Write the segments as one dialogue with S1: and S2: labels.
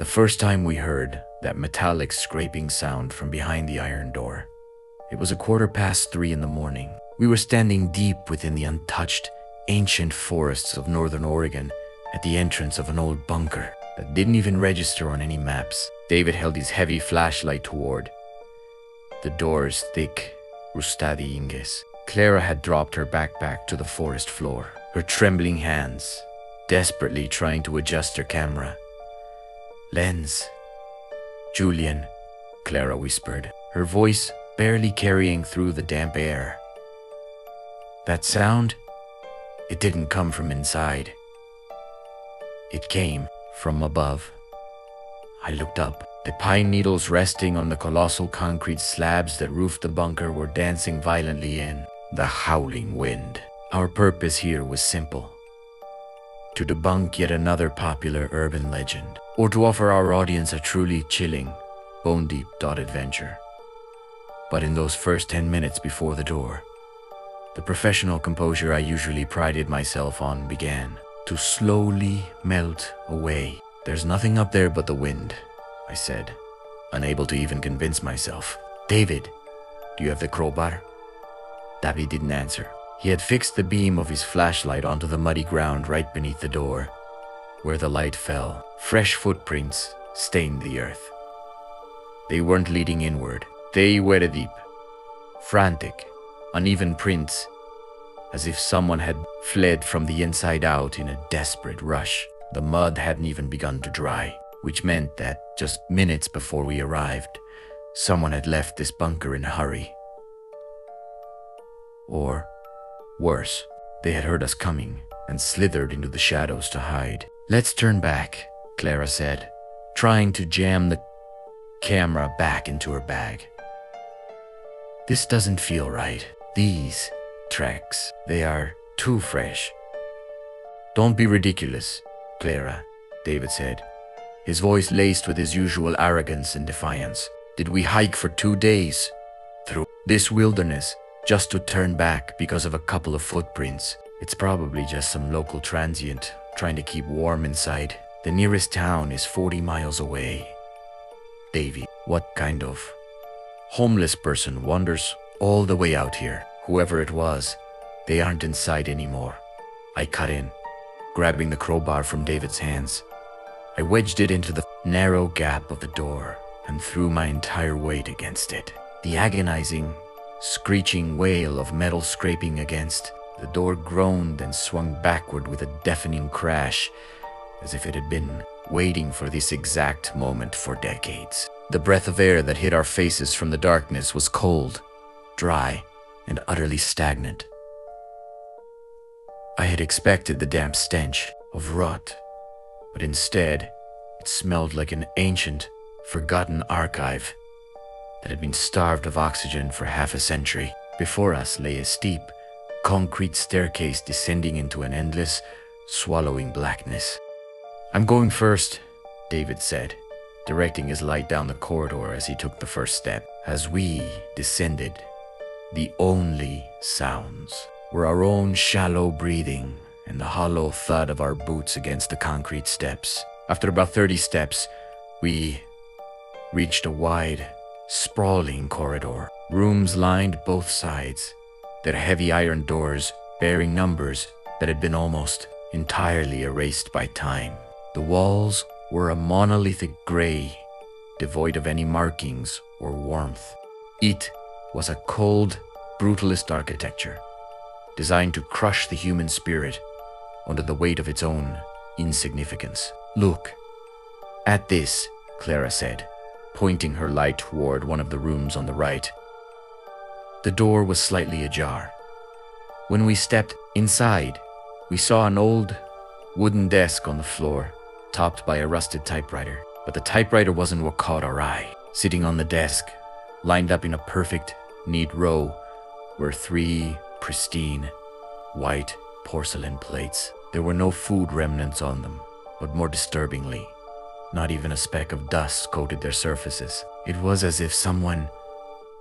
S1: The first time we heard that metallic scraping sound from behind the iron door, it was 3:15 in the morning. We were standing deep within the untouched, ancient forests of northern Oregon at the entrance of an old bunker that didn't even register on any maps. David held his heavy flashlight toward the door's thick, rustadi inges. Clara had dropped her backpack to the forest floor, her trembling hands desperately trying to adjust her camera lens. "Julian," Clara whispered, her voice barely carrying through the damp air. "That sound, it didn't come from inside. It came from above." I looked up. The pine needles resting on the colossal concrete slabs that roofed the bunker were dancing violently in the howling wind. Our purpose here was simple: to debunk yet another popular urban legend, or to offer our audience a truly chilling, bone-deep adventure. But in those first 10 minutes before the door, the professional composure I usually prided myself on began to slowly melt away. "There's nothing up there but the wind," I said, unable to even convince myself. "David, do you have the crowbar?" David didn't answer. He had fixed the beam of his flashlight onto the muddy ground right beneath the door. Where the light fell, fresh footprints stained the earth. They weren't leading inward. They were deep, frantic, uneven prints, as if someone had fled from the inside out in a desperate rush. The mud hadn't even begun to dry, which meant that just minutes before we arrived, someone had left this bunker in a hurry. Or, worse, they had heard us coming and slithered into the shadows to hide. "Let's turn back," Clara said, trying to jam the camera back into her bag. "This doesn't feel right. These tracks, they are too fresh." "Don't be ridiculous, Clara," David said, his voice laced with his usual arrogance and defiance. "Did we hike for 2 days through this wilderness just to turn back because of a couple of footprints? It's probably just some local transient trying to keep warm inside. The nearest town is 40 miles away." "Davy, what kind of homeless person wanders all the way out here? Whoever it was, they aren't inside anymore." I cut in, grabbing the crowbar from David's hands. I wedged it into the narrow gap of the door and threw my entire weight against it. The agonizing, screeching wail of metal scraping against the door groaned and swung backward with a deafening crash, as if it had been waiting for this exact moment for decades. The breath of air that hit our faces from the darkness was cold, dry, and utterly stagnant. I had expected the damp stench of rot, but instead, it smelled like an ancient, forgotten archive that had been starved of oxygen for half a century. Before us lay a steep, concrete staircase descending into an endless, swallowing blackness. "I'm going first," David said, directing his light down the corridor as he took the first step. As we descended, the only sounds were our own shallow breathing and the hollow thud of our boots against the concrete steps. After about 30 steps, we reached a wide, sprawling corridor. Rooms lined both sides, their heavy iron doors bearing numbers that had been almost entirely erased by time. The walls were a monolithic gray, devoid of any markings or warmth. It was a cold, brutalist architecture, designed to crush the human spirit under the weight of its own insignificance. "Look at this," Clara said, pointing her light toward one of the rooms on the right. The door was slightly ajar. When we stepped inside, we saw an old wooden desk on the floor, topped by a rusted typewriter. But the typewriter wasn't what caught our eye. Sitting on the desk, lined up in a perfect, neat row, were 3 pristine, white porcelain plates. There were no food remnants on them, but more disturbingly, not even a speck of dust coated their surfaces. It was as if someone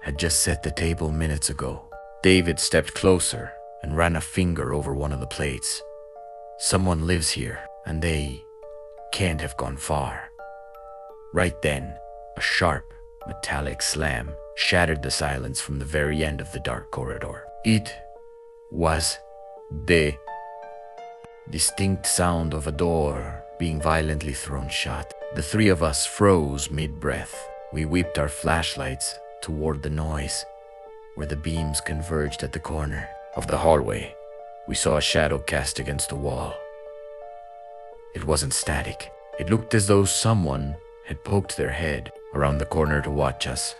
S1: had just set the table minutes ago. David stepped closer and ran a finger over one of the plates. "Someone lives here, and they can't have gone far." Right then, a sharp, metallic slam shattered the silence from the very end of the dark corridor. It was the distinct sound of a door being violently thrown shut. The three of us froze mid-breath. We whipped our flashlights toward the noise, where the beams converged at the corner of the hallway. We saw a shadow cast against the wall. It wasn't static. It looked as though someone had poked their head around the corner to watch us,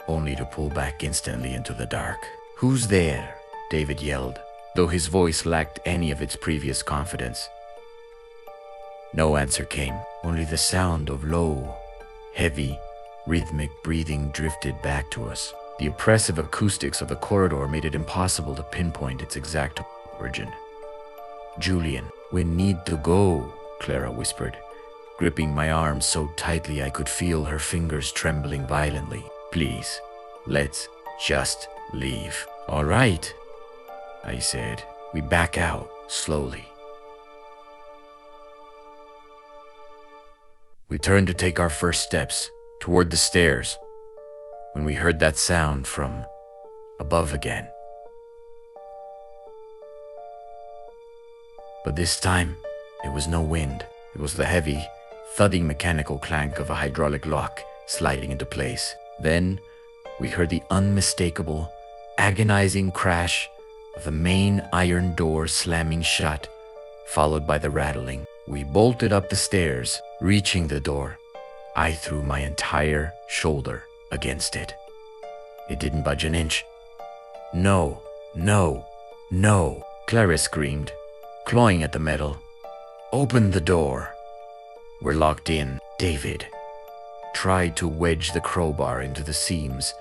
S1: only to pull back instantly into the dark. "Who's there?" David yelled, though his voice lacked any of its previous confidence. No answer came. Only the sound of low, heavy, rhythmic breathing drifted back to us. The oppressive acoustics of the corridor made it impossible to pinpoint its exact origin. "Julian, we need to go," Clara whispered, gripping my arm so tightly I could feel her fingers trembling violently. "Please, let's just leave." "All right," I said. We back out slowly. We turned to take our first steps toward the stairs when we heard that sound from above again. But this time, it was no wind. It was the heavy, thudding mechanical clank of a hydraulic lock sliding into place. Then, we heard the unmistakable, agonizing crash of the main iron door slamming shut, followed by the rattling. We bolted up the stairs. Reaching the door, I threw my entire shoulder against it. It didn't budge an inch. "No, no, no," Clara screamed, clawing at the metal. "Open the door." "We're locked in." David tried to wedge the crowbar into the seams,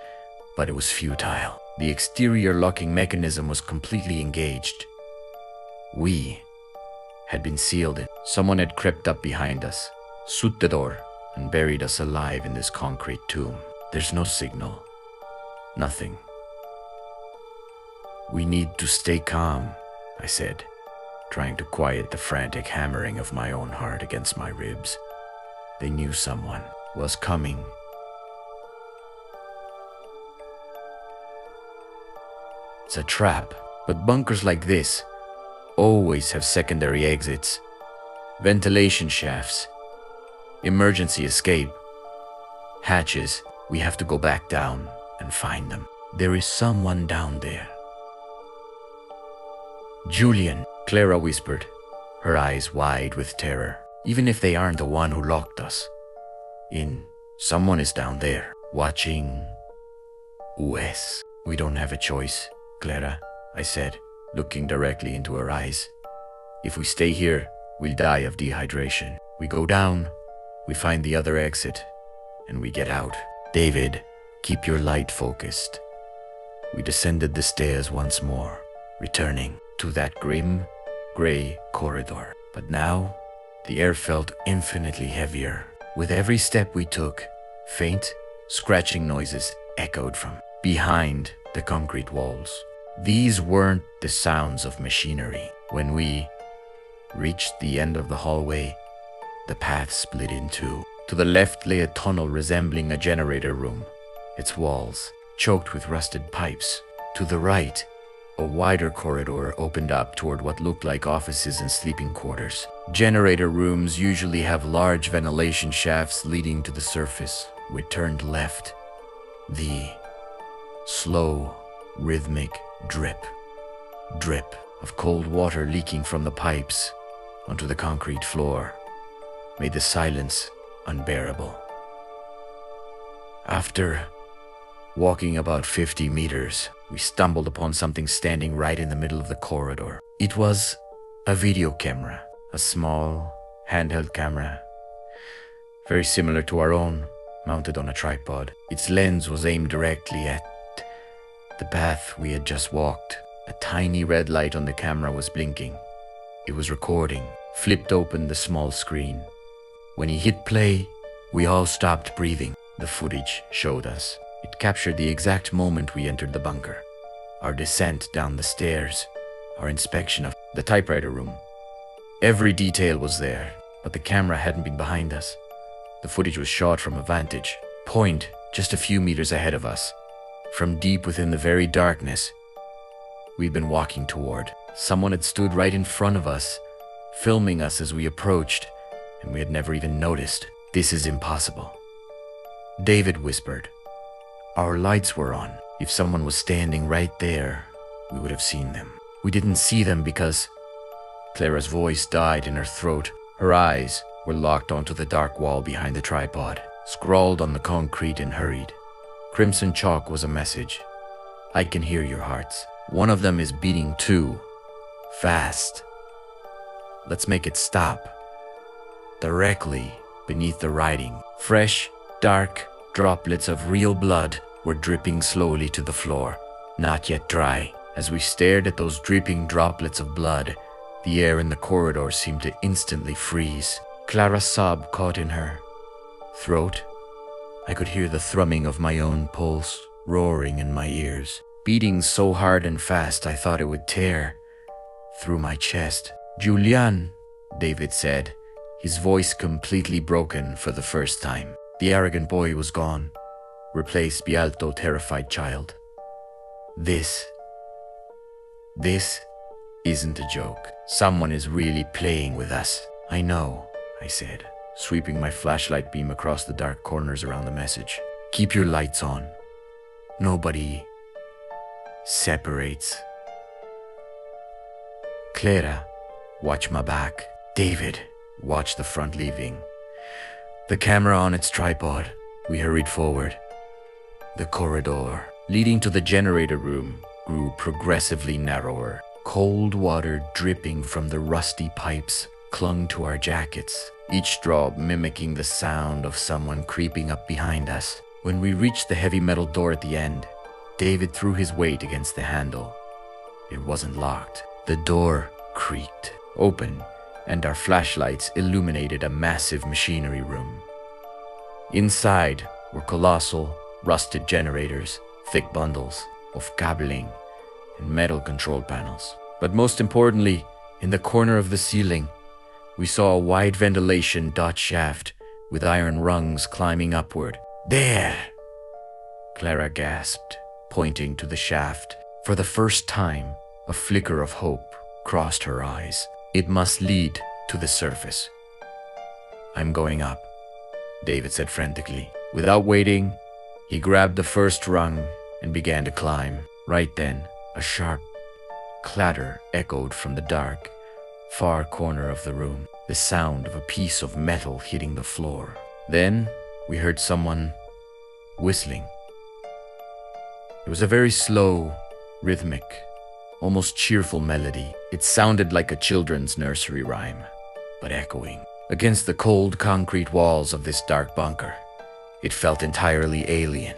S1: but it was futile. The exterior locking mechanism was completely engaged. We had been sealed in. Someone had crept up behind us, shut the door, and buried us alive in this concrete tomb. There's no signal. Nothing. "We need to stay calm," I said, trying to quiet the frantic hammering of my own heart against my ribs. They knew someone was coming. It's a trap, but bunkers like this always have secondary exits, ventilation shafts, emergency escape, hatches. We have to go back down and find them. There is someone down there. "Julian," Clara whispered, her eyes wide with terror. "Even if they aren't the one who locked us in, someone is down there, watching us." "We don't have a choice, Clara," I said, looking directly into her eyes. "If we stay here, we'll die of dehydration. We go down, we find the other exit, and we get out." "David, keep your light focused." We descended the stairs once more, returning to that grim, gray corridor. But now, the air felt infinitely heavier. With every step we took, faint, scratching noises echoed from behind the concrete walls. These weren't the sounds of machinery. When we reached the end of the hallway, the path split in two. To the left lay a tunnel resembling a generator room, its walls choked with rusted pipes. To the right, a wider corridor opened up toward what looked like offices and sleeping quarters. Generator rooms usually have large ventilation shafts leading to the surface. We turned left. The slow, rhythmic drip of cold water leaking from the pipes onto the concrete floor made the silence unbearable. After walking about 50 meters, we stumbled upon something standing right in the middle of the corridor. It was a video camera, a small, handheld camera, very similar to our own, mounted on a tripod. Its lens was aimed directly at the path we had just walked. A tiny red light on the camera was blinking. It was recording. Flipped open the small screen. When he hit play, we all stopped breathing. The footage showed us. It captured the exact moment we entered the bunker. Our descent down the stairs, our inspection of the typewriter room. Every detail was there, but the camera hadn't been behind us. The footage was shot from a vantage point just a few meters ahead of us. From deep within the very darkness we'd been walking toward, someone had stood right in front of us, filming us as we approached, and we had never even noticed. "This is impossible," David whispered. "Our lights were on. If someone was standing right there, we would have seen them. We didn't see them because..." Clara's voice died in her throat. Her eyes were locked onto the dark wall behind the tripod, scrawled on the concrete and hurried. Crimson chalk was a message. "I can hear your hearts. One of them is beating too fast. Let's make it stop." Directly beneath the writing, fresh, dark droplets of real blood were dripping slowly to the floor, not yet dry. As we stared at those dripping droplets of blood, the air in the corridor seemed to instantly freeze. Clara's sob caught in her throat. I could hear the thrumming of my own pulse roaring in my ears, beating so hard and fast I thought it would tear through my chest. "Julian," David said, his voice completely broken for the first time. The arrogant boy was gone, replaced by Alto, terrified child. This isn't a joke. Someone is really playing with us." "I know," I said, sweeping my flashlight beam across the dark corners around the message. "Keep your lights on. Nobody separates. Clara, watch my back. David, watch the front leaving. The camera on its tripod." We hurried forward. The corridor leading to the generator room grew progressively narrower. Cold water dripping from the rusty pipes clung to our jackets, each drop mimicking the sound of someone creeping up behind us. When we reached the heavy metal door at the end, David threw his weight against the handle. It wasn't locked. The door creaked open, and our flashlights illuminated a massive machinery room. Inside were colossal, rusted generators, thick bundles of cabling, and metal control panels. But most importantly, in the corner of the ceiling, we saw a wide ventilation dot shaft with iron rungs climbing upward. "There!" Clara gasped, pointing to the shaft. For the first time, a flicker of hope crossed her eyes. "It must lead to the surface." "I'm going up," David said frantically. Without waiting, he grabbed the first rung and began to climb. Right then, a sharp clatter echoed from the dark, far corner of the room, the sound of a piece of metal hitting the floor. Then we heard someone whistling. It was a very slow, rhythmic, almost cheerful melody. It sounded like a children's nursery rhyme, but echoing against the cold concrete walls of this dark bunker. It felt entirely alien,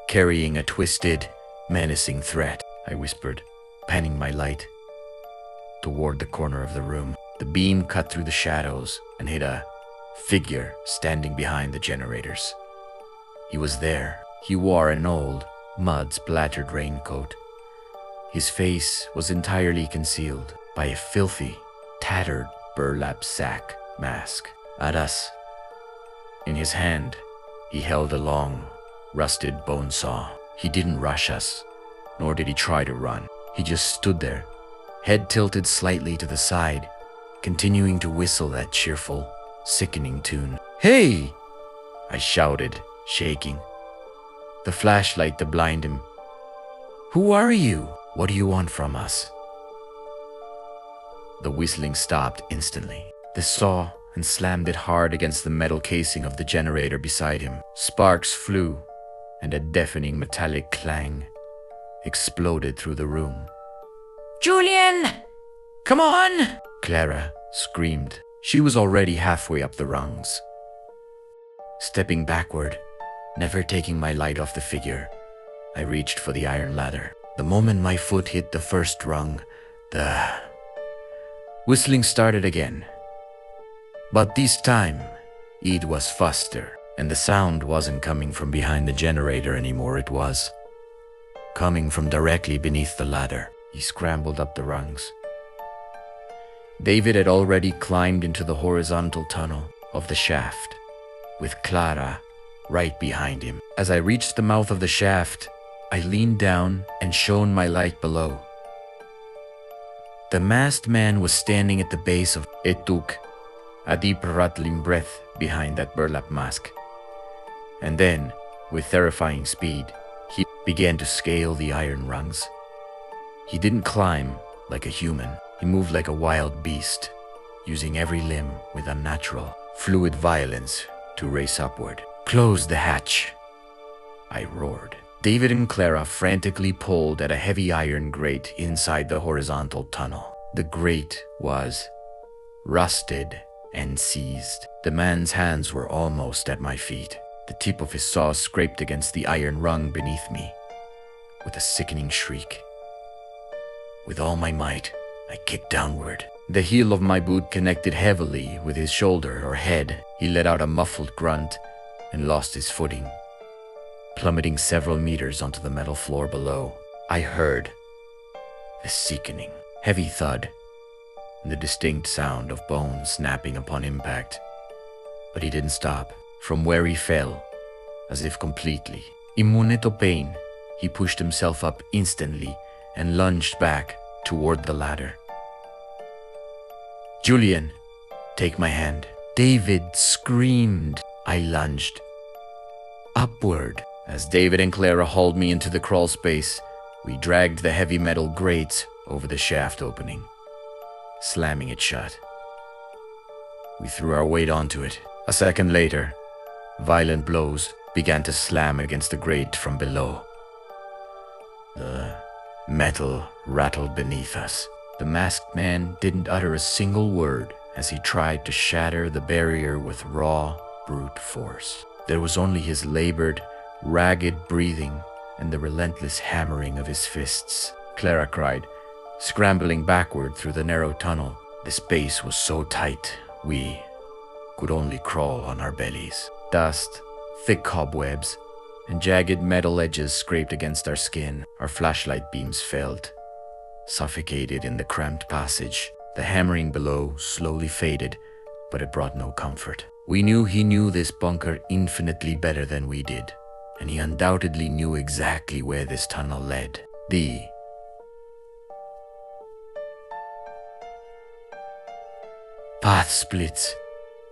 S1: carrying a twisted, menacing threat. I whispered, panning my light toward the corner of the room. The beam cut through the shadows and hit a figure standing behind the generators. He was there. He wore an old, mud-splattered raincoat. His face was entirely concealed by a filthy, tattered burlap sack mask. At us, in his hand, he held a long, rusted bone saw. He didn't rush us, nor did he try to run. He just stood there, head tilted slightly to the side, continuing to whistle that cheerful, sickening tune. "Hey!" I shouted, shaking, the flashlight to blind him. "Who are you? What do you want from us?" The whistling stopped instantly. The saw and slammed it hard against the metal casing of the generator beside him. Sparks flew, and a deafening metallic clang exploded through the room. "Julian! Come on!" Clara screamed. She was already halfway up the rungs. Stepping backward, never taking my light off the figure, I reached for the iron ladder. The moment my foot hit the first rung, the whistling started again. But this time, it was faster, and the sound wasn't coming from behind the generator anymore. It was coming from directly beneath the ladder. He scrambled up the rungs. David had already climbed into the horizontal tunnel of the shaft, with Clara right behind him. As I reached the mouth of the shaft, I leaned down and shone my light below. The masked man was standing at the base of. It took a deep rattling breath behind that burlap mask. And then, with terrifying speed, he began to scale the iron rungs. He didn't climb like a human. He moved like a wild beast, using every limb with unnatural, fluid violence to race upward. "Close the hatch," I roared. David and Clara frantically pulled at a heavy iron grate inside the horizontal tunnel. The grate was rusted and seized. The man's hands were almost at my feet. The tip of his saw scraped against the iron rung beneath me with a sickening shriek. With all my might, I kicked downward. The heel of my boot connected heavily with his shoulder or head. He let out a muffled grunt and lost his footing, plummeting several meters onto the metal floor below. I heard the sickening, heavy thud and the distinct sound of bones snapping upon impact. But he didn't stop. From where he fell, as if completely immune to pain, he pushed himself up instantly and lunged back toward the ladder. "Julian, take my hand." David screamed. I lunged upward. As David and Clara hauled me into the crawl space, we dragged the heavy metal grate over the shaft opening, slamming it shut. We threw our weight onto it. A second later, violent blows began to slam against the grate from below. The metal rattled beneath us. The masked man didn't utter a single word as he tried to shatter the barrier with raw, brute force. There was only his labored, ragged breathing and the relentless hammering of his fists. Clara cried, scrambling backward through the narrow tunnel. The space was so tight, we could only crawl on our bellies. Dust, thick cobwebs, and jagged metal edges scraped against our skin. Our flashlight beams failed, suffocated in the cramped passage. The hammering below slowly faded, but it brought no comfort. We knew he knew this bunker infinitely better than we did, and he undoubtedly knew exactly where this tunnel led. The path splits,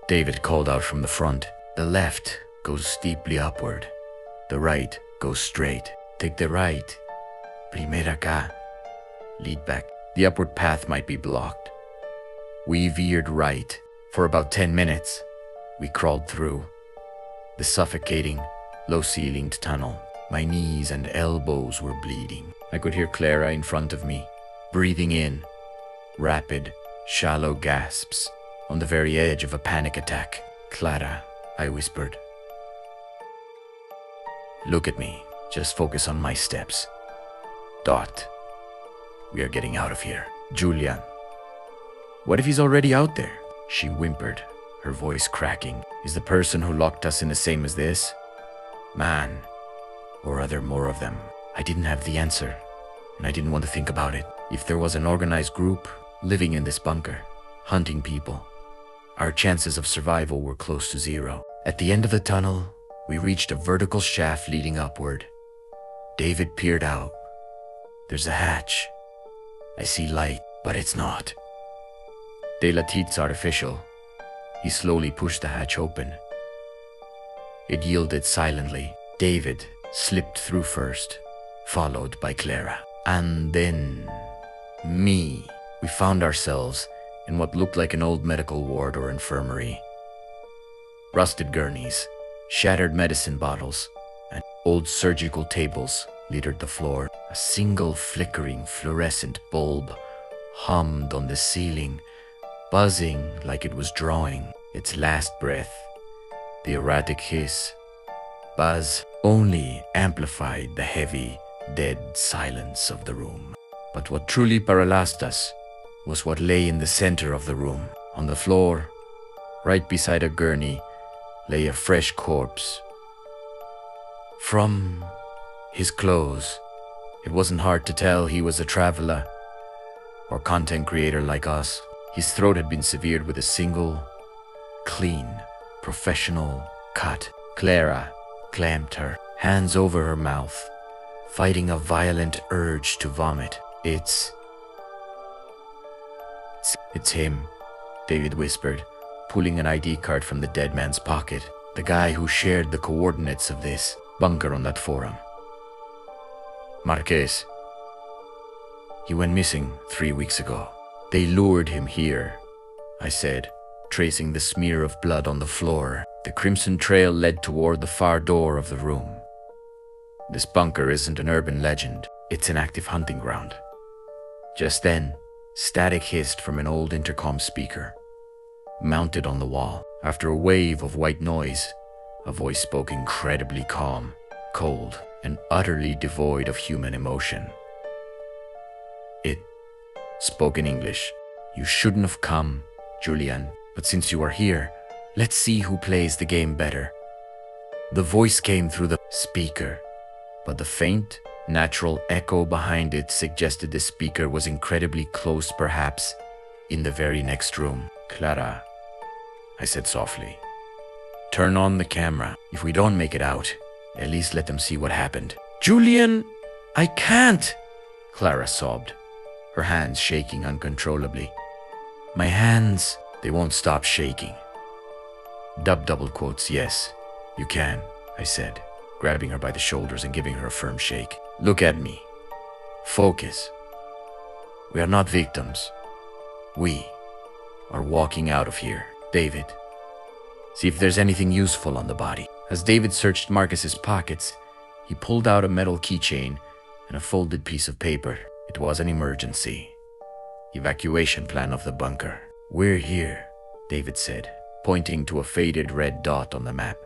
S1: David called out from the front. The left goes steeply upward. The right goes straight. Take the right. Primera acá. Lead back. The upward path might be blocked. We veered right. For about 10 minutes, we crawled through the suffocating, low-ceilinged tunnel. My knees and elbows were bleeding. I could hear Clara in front of me, breathing in rapid, shallow gasps on the very edge of a panic attack. "Clara," I whispered. "Look at me. Just focus on my steps. Dot. We are getting out of here. Julian." "What if he's already out there?" She whimpered, her voice cracking. "Is the person who locked us in the same as this man? Or are there more of them?" I didn't have the answer, and I didn't want to think about it. If there was an organized group living in this bunker, hunting people, our chances of survival were close to zero. At the end of the tunnel, we reached a vertical shaft leading upward. David peered out. "There's a hatch. I see light, but it's not." De la Tite's artificial. He slowly pushed the hatch open. It yielded silently. David slipped through first, followed by Clara. And then me. We found ourselves in what looked like an old medical ward or infirmary. Rusted gurneys, shattered medicine bottles, and old surgical tables littered the floor. A single flickering fluorescent bulb hummed on the ceiling, buzzing like it was drawing its last breath. The erratic hiss, buzz, only amplified the heavy, dead silence of the room. But what truly paralyzed us was what lay in the center of the room. On the floor, right beside a gurney, lay a fresh corpse. From his clothes, it wasn't hard to tell he was a traveler or content creator like us. His throat had been severed with a single, clean, professional cut. Clara clamped her hands over her mouth, fighting a violent urge to vomit. It's him, David whispered, pulling an ID card from the dead man's pocket. The guy who shared the coordinates of this bunker on that forum. Marquez. He went missing 3 weeks ago. They lured him here, I said, tracing the smear of blood on the floor. The crimson trail led toward the far door of the room. This bunker isn't an urban legend, it's an active hunting ground. Just then, static hissed from an old intercom speaker, mounted on the wall. After a wave of white noise, a voice spoke incredibly calm, cold, and utterly devoid of human emotion. It spoke in English. You shouldn't have come, Julian, but since you are here, let's see who plays the game better. The voice came through the speaker, but the faint, natural echo behind it suggested the speaker was incredibly close, perhaps in the very next room. Clara, I said softly, turn on the camera. If we don't make it out, at least let them see what happened. Julian, I can't, Clara sobbed, her hands shaking uncontrollably. My hands, they won't stop shaking. Double quotes, yes, you can, I said, grabbing her by the shoulders and giving her a firm shake. Look at me. Focus. We are not victims. We are walking out of here. David, see if there's anything useful on the body. As David searched Marcus's pockets, he pulled out a metal keychain and a folded piece of paper. It was an emergency evacuation plan of the bunker. We're here, David said, pointing to a faded red dot on the map.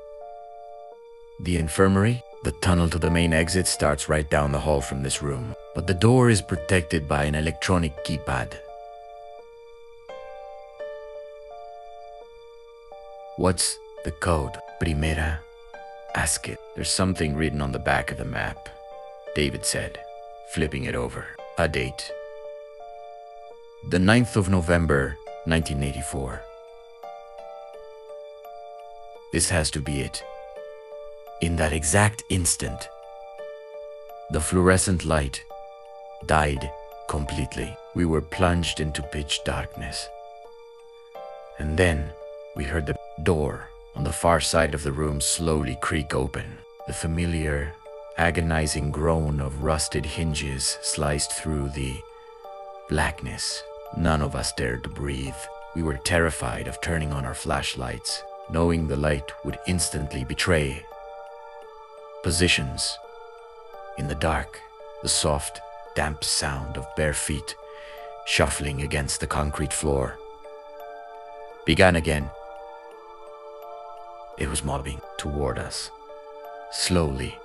S1: The infirmary? The tunnel to the main exit starts right down the hall from this room, but the door is protected by an electronic keypad. What's the code? Primera. Ask it. There's something written on the back of the map, David said, flipping it over. A date. The 9th of November, 1984. This has to be it. In that exact instant, the fluorescent light died completely. We were plunged into pitch darkness. And then we heard the door on the far side of the room slowly creak open. The familiar, agonizing groan of rusted hinges sliced through the blackness. None of us dared to breathe. We were terrified of turning on our flashlights, knowing the light would instantly betray positions. In the dark, the soft, damp sound of bare feet shuffling against the concrete floor began again. It was mobbing toward us, slowly,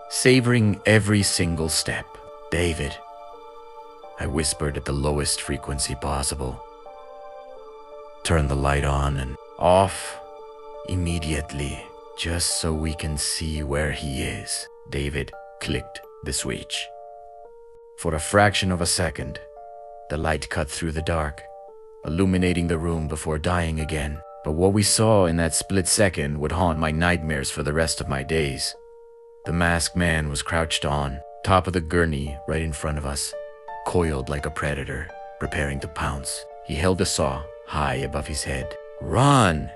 S1: savoring every single step. David, I whispered at the lowest frequency possible. Turn the light on and off immediately, just so we can see where he is. David clicked the switch. For a fraction of a second, the light cut through the dark, illuminating the room before dying again. But what we saw in that split second would haunt my nightmares for the rest of my days. The masked man was crouched on top of the gurney right in front of us, coiled like a predator, preparing to pounce. He held a saw high above his head. Run!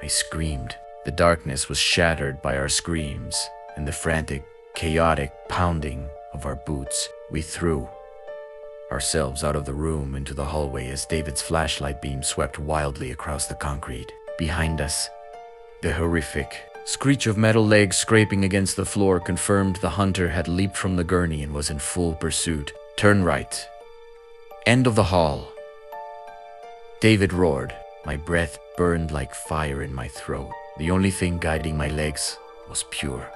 S1: I screamed. The darkness was shattered by our screams and the frantic, chaotic pounding of our boots. We threw ourselves out of the room into the hallway as David's flashlight beam swept wildly across the concrete. Behind us, the horrific screech of metal legs scraping against the floor confirmed the hunter had leaped from the gurney and was in full pursuit. Turn right. End of the hall. David roared. My breath burned like fire in my throat. The only thing guiding my legs was pure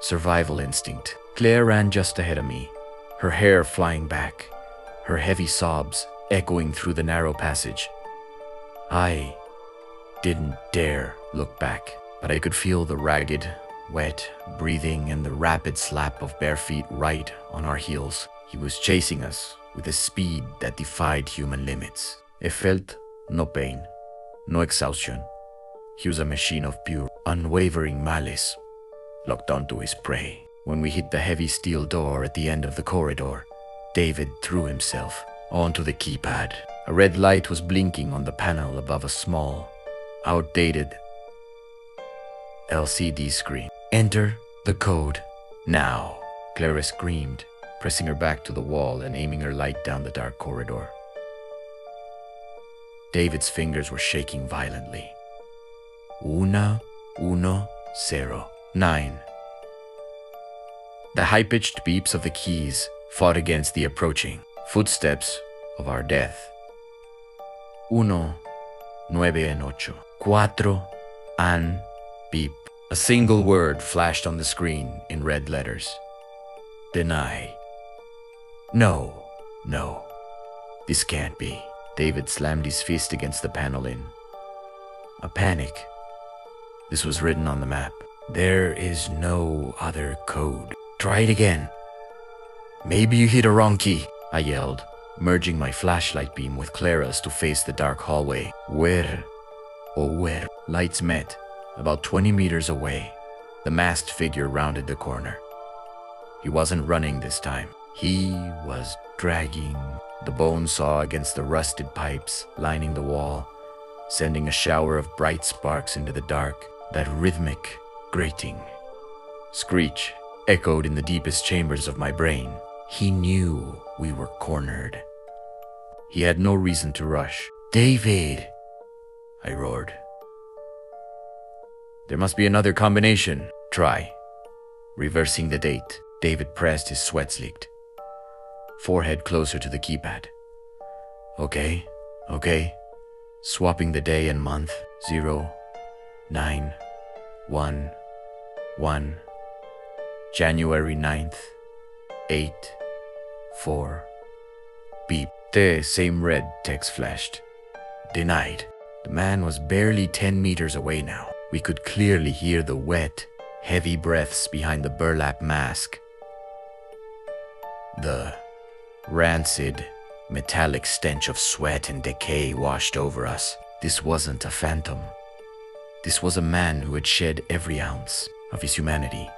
S1: survival instinct. Claire ran just ahead of me, her hair flying back, her heavy sobs echoing through the narrow passage. I didn't dare look back, but I could feel the ragged, wet breathing and the rapid slap of bare feet right on our heels. He was chasing us with a speed that defied human limits. I felt no pain, no exhaustion. He was a machine of pure, unwavering malice, locked onto his prey. When we hit the heavy steel door at the end of the corridor, David threw himself onto the keypad. A red light was blinking on the panel above a small, outdated LCD screen. Enter the code now, Clara screamed, pressing her back to the wall and aiming her light down the dark corridor. David's fingers were shaking violently. 110-9. The high-pitched beeps of the keys fought against the approaching footsteps of our death. 1, 9 and 8. 4, an, beep. A single word flashed on the screen in red letters. Deny. No, no. This can't be. David slammed his fist against the panel in a panic. This was written on the map. There is no other code. Try it again. Maybe you hit a wrong key, I yelled, merging my flashlight beam with Clara's to face the dark hallway. Where? Oh, where? Lights met, about 20 meters away. The masked figure rounded the corner. He wasn't running this time. He was dragging the bone saw against the rusted pipes lining the wall, sending a shower of bright sparks into the dark. That rhythmic grating screech echoed in the deepest chambers of my brain. He knew we were cornered. He had no reason to rush. David! I roared. There must be another combination. Try. Reversing the date, David pressed his sweat-sleeked forehead closer to the keypad. Okay. Swapping the day and month. 0, 9, 1, 1. January 9th, 8, 4. Beep. The same red text flashed. Denied. The man was barely 10 meters away now. We could clearly hear the wet, heavy breaths behind the burlap mask. The rancid, metallic stench of sweat and decay washed over us. This wasn't a phantom. This was a man who had shed every ounce of his humanity,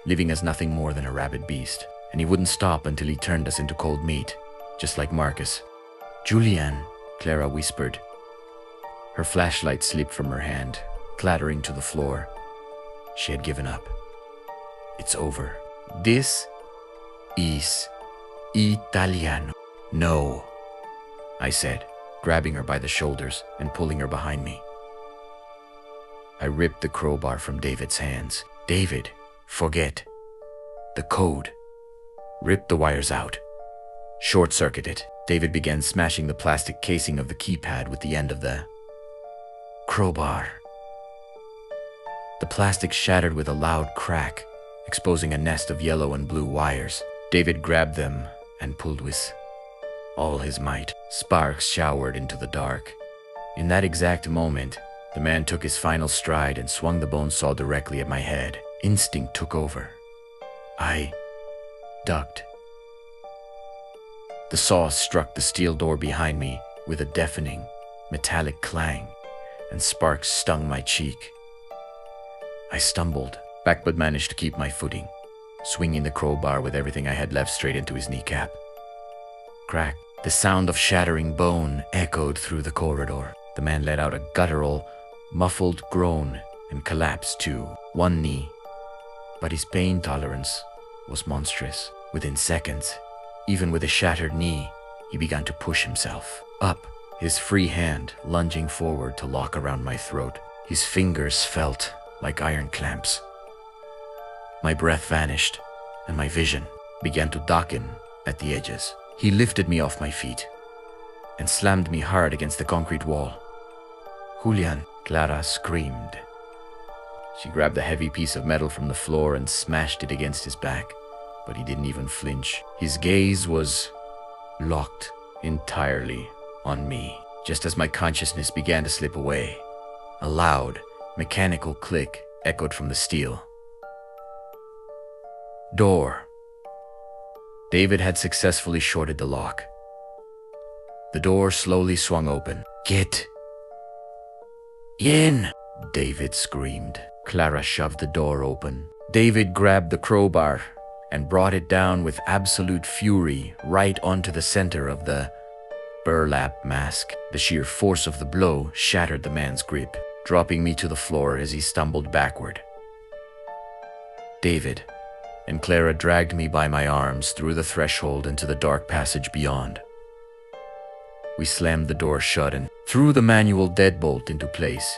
S1: living as nothing more than a rabid beast. And he wouldn't stop until he turned us into cold meat, just like Marcus. Julianne, Clara whispered. Her flashlight slipped from her hand, clattering to the floor. She had given up. It's over. This is Italiano. No, I said, grabbing her by the shoulders and pulling her behind me. I ripped the crowbar from David's hands. David, forget. The code. Rip the wires out. Short-circuit it. David began smashing the plastic casing of the keypad with the end of the crowbar. The plastic shattered with a loud crack, exposing a nest of yellow and blue wires. David grabbed them and pulled with all his might. Sparks showered into the dark. In that exact moment, the man took his final stride and swung the bone saw directly at my head. Instinct took over. I ducked. The saw struck the steel door behind me with a deafening, metallic clang, and sparks stung my cheek. I stumbled back but managed to keep my footing, swinging the crowbar with everything I had left straight into his kneecap. Crack. The sound of shattering bone echoed through the corridor. The man let out a guttural, muffled groan and collapsed to one knee. But his pain tolerance was monstrous. Within seconds, even with a shattered knee, he began to push himself up, his free hand lunging forward to lock around my throat. His fingers felt like iron clamps. My breath vanished, and my vision began to darken at the edges. He lifted me off my feet and slammed me hard against the concrete wall. Julian, Clara screamed. She grabbed a heavy piece of metal from the floor and smashed it against his back, but he didn't even flinch. His gaze was locked entirely on me. Just as my consciousness began to slip away, a loud, mechanical click echoed from the steel. Door. David had successfully shorted the lock. The door slowly swung open. Get In! David screamed. Clara shoved the door open. David grabbed the crowbar and brought it down with absolute fury right onto the center of the burlap mask. The sheer force of the blow shattered the man's grip, dropping me to the floor as he stumbled backward. David and Clara dragged me by my arms through the threshold into the dark passage beyond. We slammed the door shut and threw the manual deadbolt into place.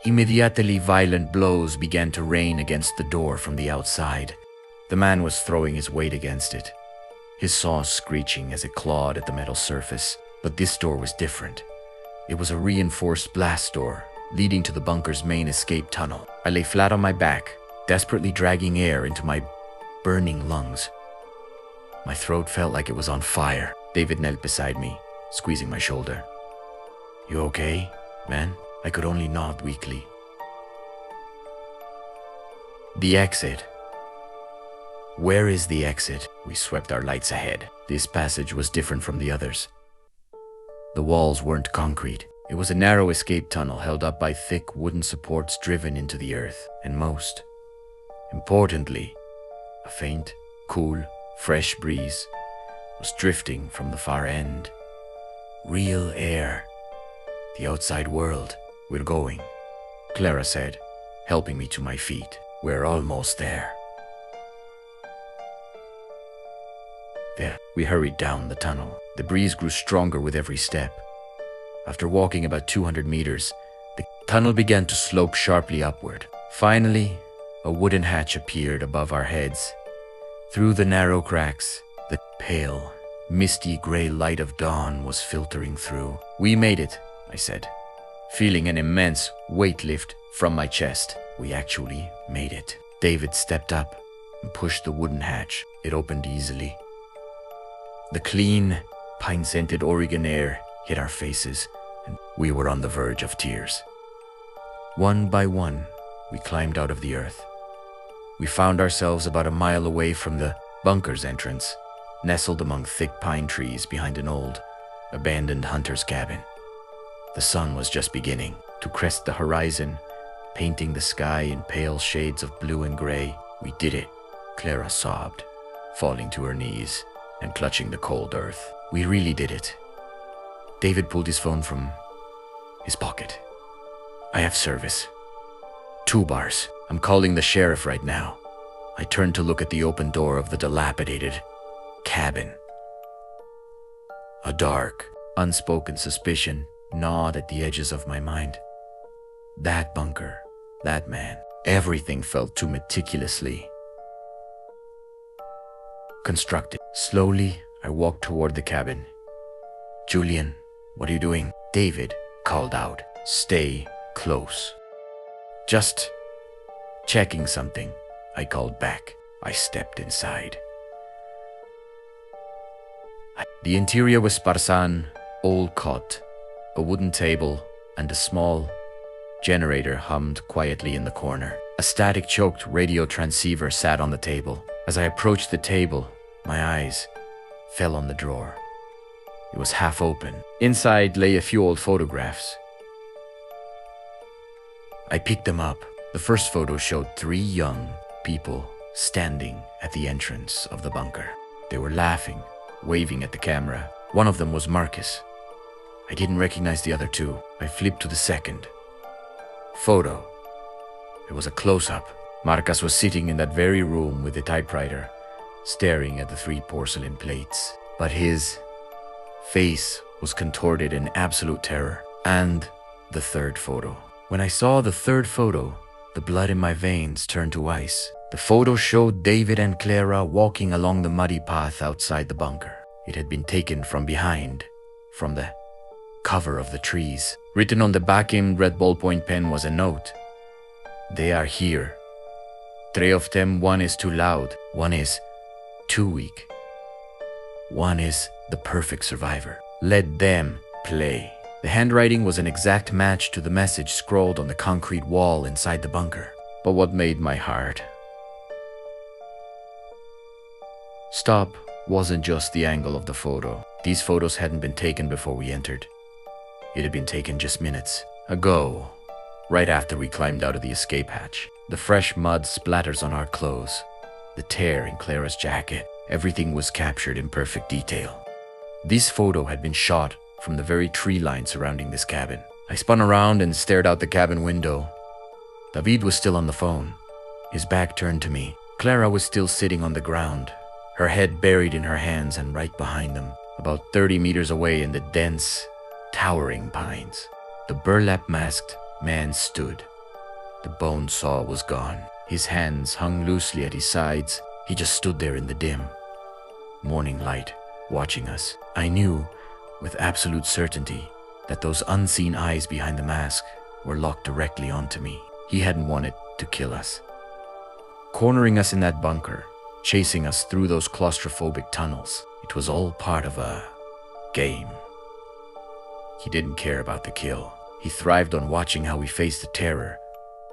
S1: Immediately, violent blows began to rain against the door from the outside. The man was throwing his weight against it, his saw screeching as it clawed at the metal surface. But this door was different. It was a reinforced blast door leading to the bunker's main escape tunnel. I lay flat on my back, desperately dragging air into my burning lungs. My throat felt like it was on fire. David knelt beside me, squeezing my shoulder. "You okay, man?" I could only nod weakly. The exit. Where is the exit? We swept our lights ahead. This passage was different from the others. The walls weren't concrete. It was a narrow escape tunnel held up by thick wooden supports driven into the earth. And most importantly, a faint, cool, fresh breeze was drifting from the far end. Real air. The outside world. "We're going," Clara said, helping me to my feet. "We're almost there." There, we hurried down the tunnel. The breeze grew stronger with every step. After walking about 200 meters, the tunnel began to slope sharply upward. Finally, a wooden hatch appeared above our heads. Through the narrow cracks, the pale, misty gray light of dawn was filtering through. "We made it," I said, feeling an immense weight lift from my chest. We actually made it. David stepped up and pushed the wooden hatch. It opened easily. The clean, pine-scented Oregon air hit our faces, and we were on the verge of tears. One by one, we climbed out of the earth. We found ourselves about a mile away from the bunker's entrance, nestled among thick pine trees behind an old, abandoned hunter's cabin. The sun was just beginning to crest the horizon, painting the sky in pale shades of blue and gray. "We did it," Clara sobbed, falling to her knees and clutching the cold earth. "We really did it." David pulled his phone from his pocket. "I have service. 2 bars. I'm calling the sheriff right now." I turned to look at the open door of the dilapidated cabin. A dark, unspoken suspicion gnawed at the edges of my mind. That bunker, that man, everything felt too meticulously constructed. Slowly, I walked toward the cabin. "Julian, what are you doing?" David called out. "Stay close." "Just checking something," I called back. I stepped inside. The interior was sparsan, old cot. A wooden table and a small generator hummed quietly in the corner. A static-choked radio transceiver sat on the table. As I approached the table, my eyes fell on the drawer. It was half open. Inside lay a few old photographs. I picked them up. The first photo showed 3 young people standing at the entrance of the bunker. They were laughing, waving at the camera. One of them was Marcus. I didn't recognize the other 2. I flipped to the second photo. It was a close-up. Marcus was sitting in that very room with the typewriter, staring at the 3 porcelain plates. But his face was contorted in absolute terror. And the third photo. When I saw the third photo, the blood in my veins turned to ice. The photo showed David and Clara walking along the muddy path outside the bunker. It had been taken from behind, from the cover of the trees. Written on the back in red ballpoint pen was a note. "They are here. 3 of them, 1 is too loud, 1 is too weak. 1 is the perfect survivor. Let them play." The handwriting was an exact match to the message scrawled on the concrete wall inside the bunker. But what made my heart stop wasn't just the angle of the photo. These photos hadn't been taken before we entered. It had been taken just minutes ago, right after we climbed out of the escape hatch. The fresh mud splatters on our clothes, the tear in Clara's jacket. Everything was captured in perfect detail. This photo had been shot from the very tree line surrounding this cabin. I spun around and stared out the cabin window. David was still on the phone, his back turned to me. Clara was still sitting on the ground, her head buried in her hands, and right behind them, about 30 meters away in the dense, towering pines, the burlap-masked man stood. The bone saw was gone. His hands hung loosely at his sides. He just stood there in the dim morning light, watching us. I knew, with absolute certainty, that those unseen eyes behind the mask were locked directly onto me. He hadn't wanted to kill us. Cornering us in that bunker, chasing us through those claustrophobic tunnels, it was all part of a game. He didn't care about the kill. He thrived on watching how we faced the terror,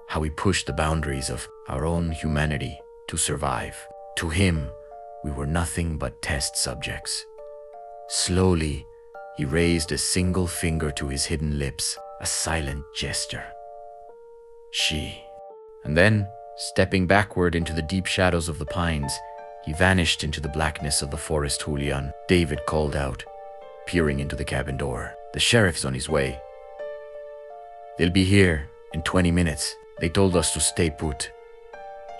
S1: how we pushed the boundaries of our own humanity to survive. To him, we were nothing but test subjects. Slowly, he raised a single finger to his hidden lips, a silent gesture. She. And then, stepping backward into the deep shadows of the pines, he vanished into the blackness of the forest. Julian, David called out, peering into the cabin door. The sheriff's on his way. They'll be here in 20 minutes. They told us to stay put.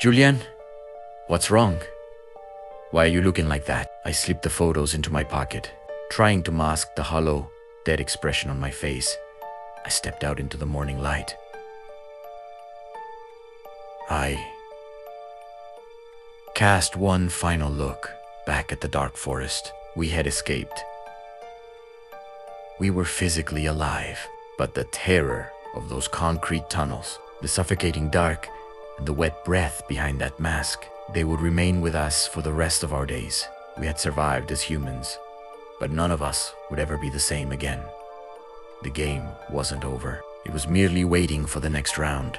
S1: Julian, what's wrong? Why are you looking like that? I slipped the photos into my pocket, trying to mask the hollow, dead expression on my face. I stepped out into the morning light. I cast one final look back at the dark forest. We had escaped. We were physically alive, but the terror of those concrete tunnels, the suffocating dark, and the wet breath behind that mask, they would remain with us for the rest of our days. We had survived as humans, but none of us would ever be the same again. The game wasn't over. It was merely waiting for the next round.